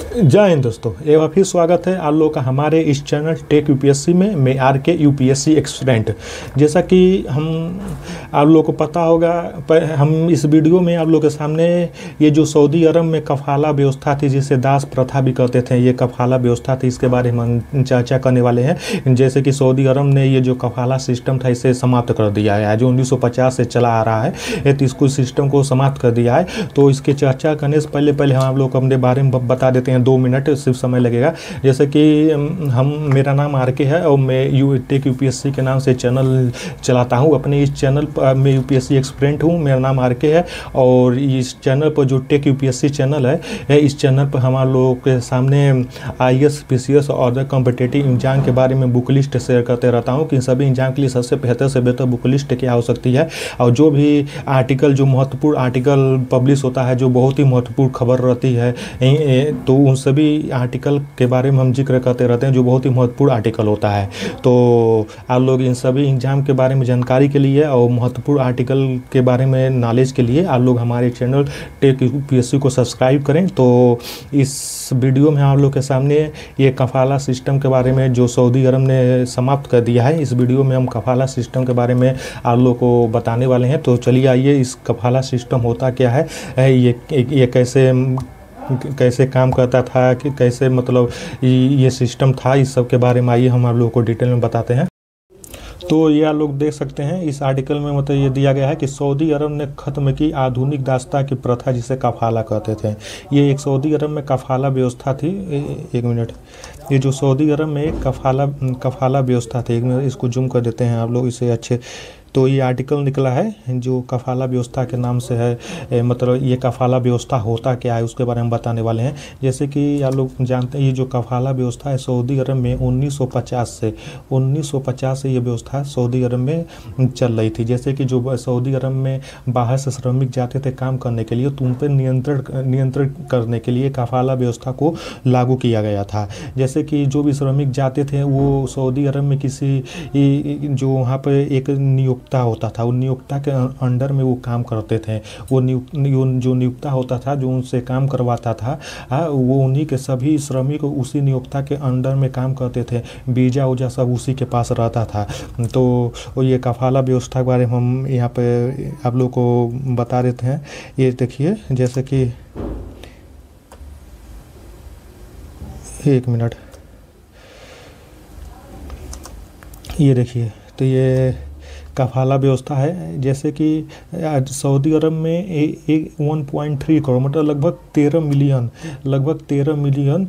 जय हिंद दोस्तों, एक बार फिर स्वागत है आप लोगों का हमारे इस चैनल टेक यूपीएससी में। मैं आरके यूपीएससी एक्सपेरेंट। जैसा कि हम आप लोगों को पता होगा, हम इस वीडियो में आप लोगों के सामने ये जो सऊदी अरब में कफाला व्यवस्था थी, जिसे दास प्रथा भी कहते थे, ये कफाला व्यवस्था थी, इसके बारे में हम चर्चा करने वाले हैं। जैसे कि सऊदी अरब ने ये जो कफाला सिस्टम था इसे समाप्त कर दिया है, जो 1950 से चला आ रहा है, तो इसको सिस्टम को समाप्त कर दिया है। तो इसकी चर्चा करने से पहले हम आप लोग को अपने बारे में बता देते हैं। 2 मिनट सिर्फ समय लगेगा। जैसे कि मेरा नाम आरके है और मैं टेक यूपीएससी के नाम से चैनल चलाता हूँ। अपने इस चैनल पर मैं यूपीएससी एक्सपेरेंट हूँ, मेरा नाम आरके है। और इस चैनल पर जो टेक यूपीएससी चैनल है, इस चैनल पर हम आप लोगों के सामने आईएएस, पीसीएस और अदर कॉम्पिटिटिव एग्जाम के बारे में बुक लिस्ट शेयर करते रहता हूँ कि सभी एग्जाम के लिए सबसे बेहतर से बेहतर बुक लिस्ट क्या हो सकती है। और जो भी आर्टिकल, जो महत्वपूर्ण आर्टिकल पब्लिश होता है, जो बहुत ही महत्वपूर्ण खबर रहती है, तो उन सभी आर्टिकल के बारे में हम जिक्र करते रहते हैं, जो बहुत ही महत्वपूर्ण आर्टिकल होता है। तो आप लोग इन सभी एग्जाम के बारे में जानकारी के लिए और महत्वपूर्ण आर्टिकल के बारे में नॉलेज के लिए आप लोग हमारे चैनल टेक यूपीएससी को सब्सक्राइब करें। तो इस वीडियो में आप लोग के सामने ये कफाला सिस्टम के बारे में जो सऊदी अरब ने समाप्त कर दिया है, इस वीडियो में हम कफाला सिस्टम के बारे में आप लोग को बताने वाले हैं। तो चलिए आइए, इस कफाला सिस्टम होता क्या है, ये कैसे काम करता था, कि कैसे मतलब ये सिस्टम था, इस सब के बारे में आइए हम आप लोगों को डिटेल में बताते हैं। तो ये आप लोग देख सकते हैं इस आर्टिकल में, मतलब ये दिया गया है कि सऊदी अरब ने ख़त्म की आधुनिक दास्ता की प्रथा, जिसे कफाला कहते थे। ये एक सऊदी अरब में कफाला व्यवस्था थी। एक मिनट, ये जो सऊदी अरब में एक कफाला व्यवस्था थी, एक मिनट इसको जूम कर देते हैं आप लोग इसे अच्छे। तो ये आर्टिकल निकला है जो कफाला व्यवस्था के नाम से है। मतलब ये कफाला व्यवस्था होता क्या है उसके बारे में बताने वाले हैं। जैसे कि आप लोग जानते हैं, ये जो कफाला व्यवस्था है सऊदी अरब में 1950 से ये व्यवस्था सऊदी अरब में चल रही थी। जैसे कि जो सऊदी अरब में बाहर से श्रमिक जाते थे काम करने के लिए, तो उन पर नियंत्रण करने के लिए कफाला व्यवस्था को लागू किया गया था। जैसे कि जो भी श्रमिक जाते थे वो सऊदी अरब में किसी जो वहाँ पर एक नियुक्ता होता था, वो नियुक्ता के अंडर में वो काम करते थे। वो जो नियुक्ता होता था, जो उनसे काम करवाता था, वो उन्हीं के सभी श्रमिक उसी नियुक्ता के अंडर में काम करते थे। वीजा उजा सब उसी के पास रहता था। तो ये कफाला व्यवस्था के बारे में हम यहाँ पे आप लोग को बता देते हैं। ये देखिए, जैसे कि एक मिनट, ये देखिए, तो ये कफाला व्यवस्था है। जैसे कि सऊदी अरब में 1.3 करोड़, मतलब लगभग 13 मिलियन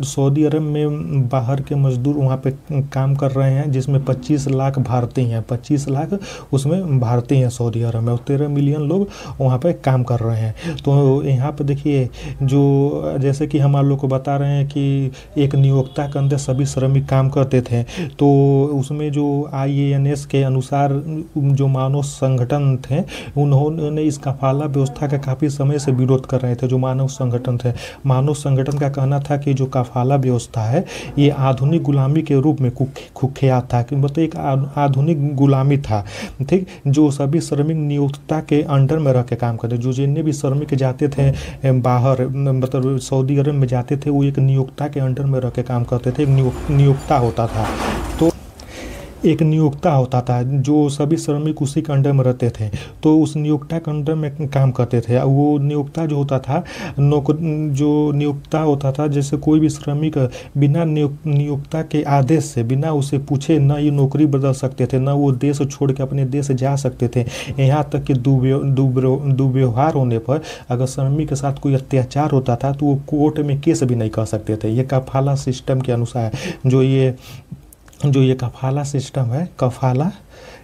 सऊदी अरब में बाहर के मजदूर वहाँ पे काम कर रहे हैं, जिसमें 25 लाख भारतीय हैं। 25 लाख उसमें भारतीय हैं सऊदी अरब में, और 13 मिलियन लोग वहाँ पे काम कर रहे हैं। तो यहाँ पे देखिए, जो जैसे कि हम आप लोग को बता रहे हैं कि एक नियोक्ता के अंदर सभी श्रमिक काम करते थे। तो उसमें जो IANS के अनुसार जो मानव संगठन थे, उन्होंने इस कफाला व्यवस्था का काफ़ी समय से विरोध कर रहे थे। जो मानव संगठन थे, मानव संगठन का कहना था कि जो कफाला व्यवस्था है ये आधुनिक गुलामी के रूप में कुख्यात था, कि मतलब एक आधुनिक गुलामी था, ठीक। जो सभी श्रमिक नियोक्ता के अंडर में रह के काम करते, जो जितने भी श्रमिक जाते थे बाहर, मतलब सऊदी अरब में जाते थे, वो एक नियोक्ता के अंडर में रह के काम करते थे। एक नियोक्ता होता था, तो एक नियोक्ता होता था, जो सभी श्रमिक उसी के अंडर में रहते थे। तो उस नियोक्ता के अंडर में काम करते थे। वो नियोक्ता जो होता था, जो नियोक्ता होता था, जैसे कोई भी श्रमिक बिना नियोक्ता के आदेश से, बिना उसे पूछे, ना ये नौकरी बदल सकते थे, ना वो देश छोड़ के अपने देश जा सकते थे। यहाँ तक कि दुर्व्यवहार होने पर अगर श्रमिक के साथ कोई अत्याचार होता था तो वो कोर्ट में केस भी नहीं कर सकते थे। ये कफाला सिस्टम के अनुसार जो ये कफाला सिस्टम है,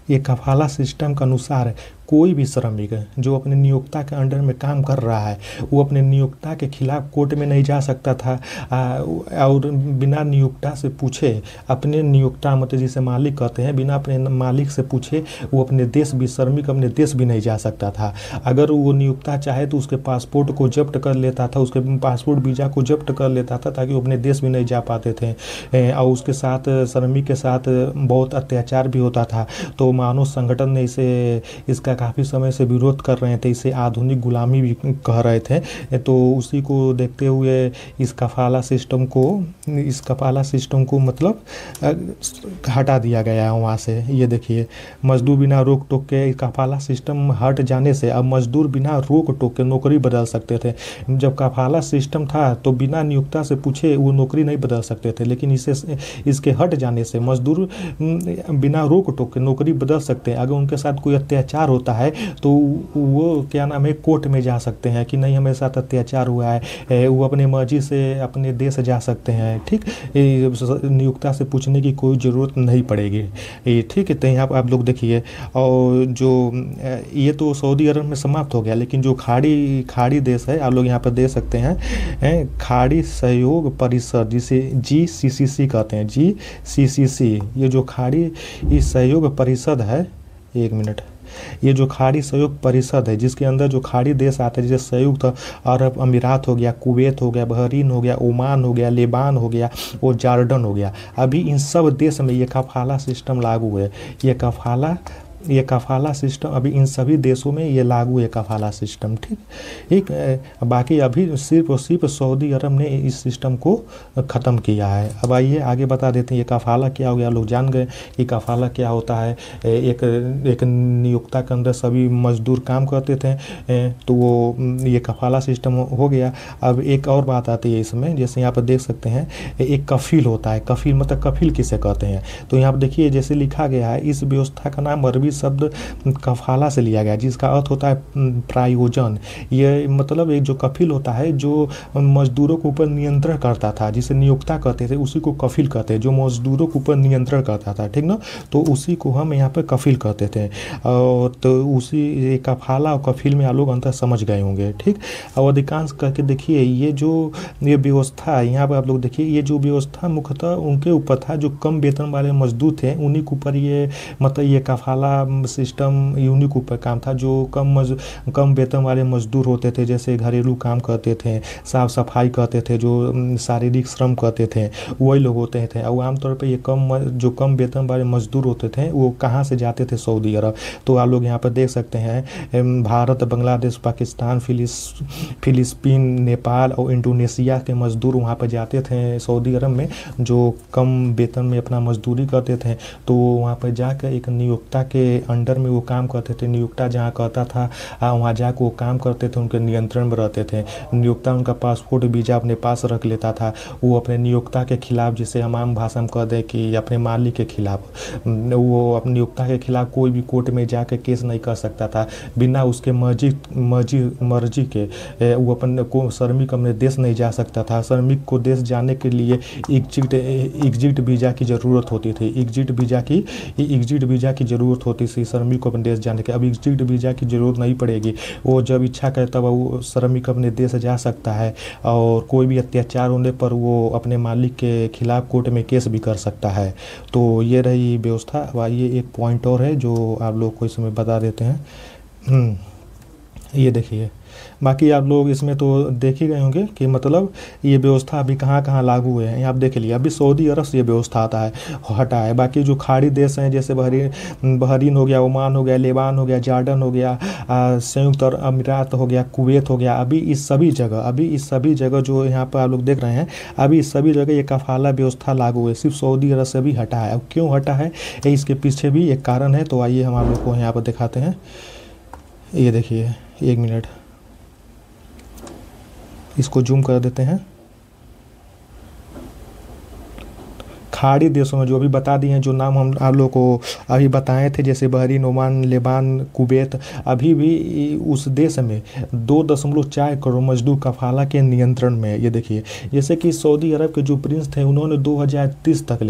ये कफाला सिस्टम के अनुसार कोई भी श्रमिक जो अपने नियोक्ता के अंडर में काम कर रहा है, वो अपने नियोक्ता के खिलाफ कोर्ट में नहीं जा सकता था, और बिना नियोक्ता से पूछे, अपने नियोक्ता मतलब जिसे मालिक कहते हैं, बिना अपने मालिक से पूछे वो अपने देश भी, श्रमिक अपने देश भी नहीं जा सकता था। अगर वो नियोक्ता चाहे तो उसके पासपोर्ट को जब्त कर लेता था, उसके पासपोर्ट वीज़ा को जब्त कर लेता था, ताकि वो अपने देश भी नहीं जा पाते थे। और उसके साथ श्रमिक के साथ बहुत अत्याचार भी होता था। तो मानव संगठन ने इसका काफ़ी समय से विरोध कर रहे थे, इसे आधुनिक गुलामी भी कह रहे थे। तो उसी को देखते हुए इस कफाला सिस्टम को मतलब हटा दिया गया है वहाँ से। ये देखिए, मजदूर बिना रोक टोक के कफाला सिस्टम हट जाने से अब मजदूर बिना रोक टोक के नौकरी बदल सकते थे। जब कफाला सिस्टम था तो बिना नियोक्ता से पूछे वो नौकरी नहीं बदल सकते थे, लेकिन इसके हट जाने से मजदूर बिना रोक टोक के नौकरी बदल सकते हैं। अगर उनके साथ कोई अत्याचार होता है तो वो क्या नाम है, कोर्ट में जा सकते हैं कि नहीं हमारे साथ अत्याचार हुआ है, वो अपने मर्जी से अपने देश जा सकते हैं। ठीक, नियोक्ता से पूछने की कोई ज़रूरत नहीं पड़ेगी। ठीक है, तो यहाँ पर आप लोग देखिए, और जो ये तो सऊदी अरब में समाप्त हो गया, लेकिन जो खाड़ी देश है आप लोग यहाँ पर देख सकते हैं, खाड़ी सहयोग परिषद जिसे GCC कहते हैं, GCC, ये जो खाड़ी सहयोग परिषद है, एक मिनट, ये जो खाड़ी सहयोग परिषद है जिसके अंदर जो खाड़ी देश आते हैं जैसे संयुक्त अरब अमीरात हो गया, कुवैत हो गया, बहरीन हो गया, ओमान हो गया, लेबान हो गया और जॉर्डन हो गया, अभी इन सब देश में ये कफाला सिस्टम लागू है। ये कफाला सिस्टम अभी इन सभी देशों में ये लागू है, कफाला सिस्टम। ठीक, बाकी अभी सिर्फ और सिर्फ सऊदी अरब ने इस सिस्टम को ख़त्म किया है। अब आइए आगे बता देते हैं ये कफाला क्या हो गया। लोग जान गए कि कफाला क्या होता है। एक नियोक्ता के अंदर सभी मजदूर काम करते थे, तो वो ये कफाला सिस्टम हो गया। अब एक और बात आती है इसमें, जैसे यहाँ पर देख सकते हैं एक कफील होता है। कफील मतलब कफील किसे कहते हैं, तो यहाँ पर देखिए जैसे लिखा गया है, इस व्यवस्था का नाम अरबी शब्द कफाला से लिया गया जिसका अर्थ होता है प्रायोजन। ये मतलब एक जो कफील होता है जो मजदूरों के ऊपर नियंत्रण करता था, जिसे नियोक्ता कहते थे, उसी को कफील कहते हैं, जो मजदूरों के ऊपर नियंत्रण करता था। ठीक ना, तो उसी को हम यहाँ पर कफील कहते थे। और तो उसी कफाला और कफील में आप लोग अंतर समझ गए होंगे। ठीक, और अधिकांश करके देखिए ये व्यवस्था यहाँ पर आप लोग देखिए, ये जो व्यवस्था मुख्यतः उनके ऊपर था जो कम वेतन वाले मजदूर थे, उन्हीं के ऊपर ये मतलब ये कफाला सिस्टम उन्हीं के ऊपर काम था। जो कम वेतन वाले मजदूर होते थे, जैसे घरेलू काम करते थे, साफ सफाई करते थे, जो शारीरिक श्रम करते थे, वही लोग होते थे। और आमतौर पे ये जो कम वेतन वाले मजदूर होते थे वो कहाँ से जाते थे, सऊदी अरब। तो आप लोग यहाँ पर देख सकते हैं भारत, बांग्लादेश, पाकिस्तान, फिलिस्पीन, नेपाल और इंडोनेशिया के मजदूर वहाँ पर जाते थे सऊदी अरब में, जो कम वेतन में अपना मजदूरी करते थे। तो वहाँ पर जाकर एक नियोक्ता के अंडर में वो काम करते थे। नियोक्ता जहाँ कहता था वहाँ जाकर वो काम करते थे, उनके नियंत्रण में रहते थे। नियोक्ता उनका पासपोर्ट वीजा अपने पास रख लेता था। वो अपने नियोक्ता के खिलाफ, जिसे हम आम भाषा में कह दें कि अपने मालिक के खिलाफ, वो अपने नियोक्ता के खिलाफ कोई भी कोर्ट में जाकर केस नहीं कर सकता था बिना उसके मर्जी के। वो अपन को श्रमिक अपने देश नहीं जा सकता था। श्रमिक को देश जाने के लिए एग्जिट वीज़ा की ज़रूरत होती थी। एग्जिट वीज़ा की ज़रूरत होती थी श्रमिक को अपने देश जाने के। अब एग्जिट वीज़ा की ज़रूरत नहीं पड़ेगी, वो जब इच्छा करे तब वो श्रमिक अपने देश जा सकता है, और कोई भी अत्याचार होने पर वो अपने मालिक के खिलाफ कोर्ट में केस भी कर सकता है। तो ये रही व्यवस्था। अब आइए एक पॉइंट और है जो आप लोग को इसमें बता देते हैं। ये देखिए, बाकी आप लोग इसमें तो देख ही गए होंगे कि मतलब ये व्यवस्था अभी कहाँ कहाँ लागू है। यहाँ आप देख लिए, अभी सऊदी अरब से ये व्यवस्था हटा है। बाकी जो खाड़ी देश हैं जैसे बहरीन हो गया, ओमान हो गया, लेबान हो गया, जॉर्डन हो गया, संयुक्त अरब अमीरात हो गया, कुवैत हो गया, अभी इस सभी जगह जो यहाँ पर आप लोग देख रहे हैं, अभी इस सभी जगह ये कफाला व्यवस्था लागू है। सिर्फ सऊदी अरब से भी हटा है। अब क्यों हटा है, इसके पीछे भी एक कारण है। तो आइए हम आप लोग को यहाँ पर दिखाते हैं। ये देखिए, एक मिनट, इसको जूम कर देते हैं। खाड़ी देशों में जो अभी बता दिए हैं, जो नाम हम आप लोगों को अभी बताए थे, जैसे बहरीन, ओमान, लेबान, कुवैत, अभी भी उस देश में 2.4 करोड़ मजदूर कफाला के नियंत्रण में है। ये देखिए, जैसे कि सऊदी अरब के जो प्रिंस थे उन्होंने 2030 तक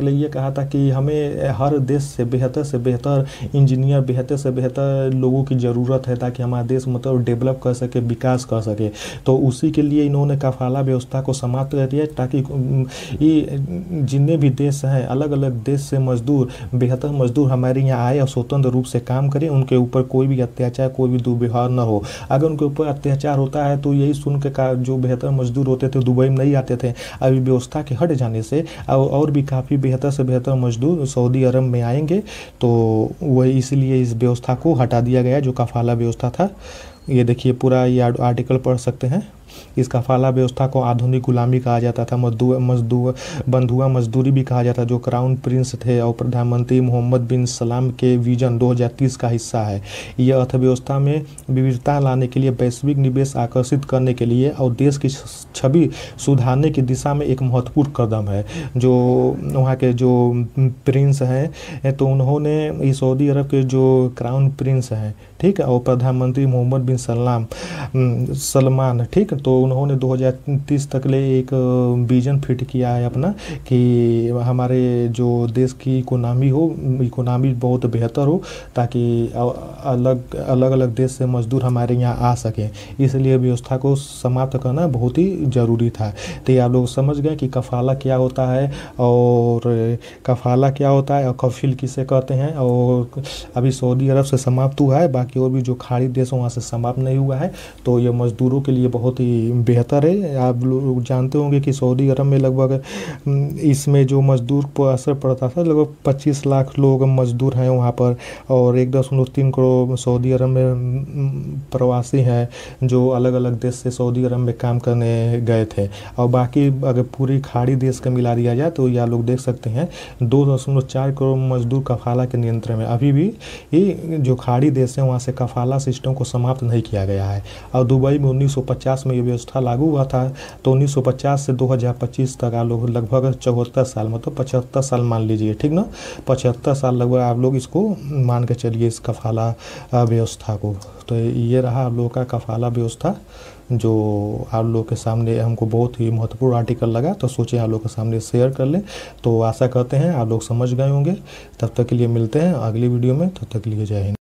ले ये कहा था कि हमें हर देश से बेहतर इंजीनियर, बेहतर से बेहतर लोगों की ज़रूरत है ताकि हमारा देश मतलब डेवलप कर सके, विकास कर सके। तो उसी के लिए इन्होंने कफाला व्यवस्था को समाप्त कर दिया, ताकि ये जितने भी देश हैं, अलग अलग देश से मजदूर, बेहतर मजदूर हमारे यहाँ आए और स्वतंत्र रूप से काम करें, उनके ऊपर कोई भी अत्याचार, कोई भी दुर्व्यवहार न हो। अगर उनके ऊपर अत्याचार होता है तो यही सुन के का जो बेहतर मजदूर होते थे दुबई में नहीं आते थे। अभी व्यवस्था के हट जाने से और भी काफ़ी बेहतर से बेहतर मजदूर सऊदी अरब में आएंगे, तो वही इसलिए इस व्यवस्था को हटा दिया गया जो कफाला व्यवस्था था। ये देखिए पूरा ये आर्टिकल पढ़ सकते हैं। इस कफाला व्यवस्था को आधुनिक गुलामी कहा जाता था, बंधुआ मजदूरी भी कहा जाता, जो क्राउन प्रिंस थे और प्रधानमंत्री मोहम्मद बिन सलाम के विजन 2030 का हिस्सा है। यह अर्थव्यवस्था में विविधता लाने के लिए, वैश्विक निवेश आकर्षित करने के लिए और देश की छवि सुधारने की दिशा में एक महत्वपूर्ण कदम है। जो वहाँ के जो प्रिंस हैं तो उन्होंने इस सऊदी अरब के जो क्राउन प्रिंस हैं, ठीक है, और प्रधानमंत्री मोहम्मद बिन सलमान, ठीक, तो उन्होंने 2030 तक ले एक विजन फिट किया है अपना कि हमारे जो देश की इकोनॉमी बहुत बेहतर हो, ताकि अलग अलग देश से मजदूर हमारे यहाँ आ सकें। इसलिए व्यवस्था को समाप्त करना बहुत ही ज़रूरी था। तो ये आप लोग समझ गए कि कफाला क्या होता है और कफील किसे कहते हैं। और अभी सऊदी अरब से समाप्त हुआ है, बाकी और भी जो खाड़ी देश वहाँ से समाप्त नहीं हुआ है। तो ये मज़दूरों के लिए बहुत ही बेहतर है। आप लोग जानते होंगे कि सऊदी अरब में लगभग इसमें जो मज़दूर पर असर पड़ता था, लगभग 25 लाख लोग मज़दूर हैं वहाँ पर, और 1.3 करोड़ सऊदी अरब में प्रवासी हैं जो अलग अलग देश से सऊदी अरब में काम करने गए थे। और बाकी अगर पूरी खाड़ी देश का मिला दिया जाए तो ये आप लोग देख सकते हैं 2.4 करोड़ मजदूर कफाला के नियंत्रण में। अभी भी ये जो खाड़ी देश है वहाँ से कफाला सिस्टम को समाप्त नहीं किया गया है। और दुबई में 1950 में ये व्यवस्था लागू हुआ था। तो 1950 से 2025 तक आप लोग लगभग 74 साल, मतलब 75 साल मान लीजिए, ठीक ना, 75 साल लगभग आप लोग इसको मान के चलिए इस कफाला व्यवस्था को। तो ये रहा आप लोगों का कफाला व्यवस्था, जो आप लोग के सामने हमको बहुत ही महत्वपूर्ण आर्टिकल लगा, तो सोचे आप लोग के सामने शेयर कर लें। तो आशा करते हैं आप लोग समझ गए होंगे। तब तक के लिए मिलते हैं अगली वीडियो में, तब तक के लिए जय हिंद।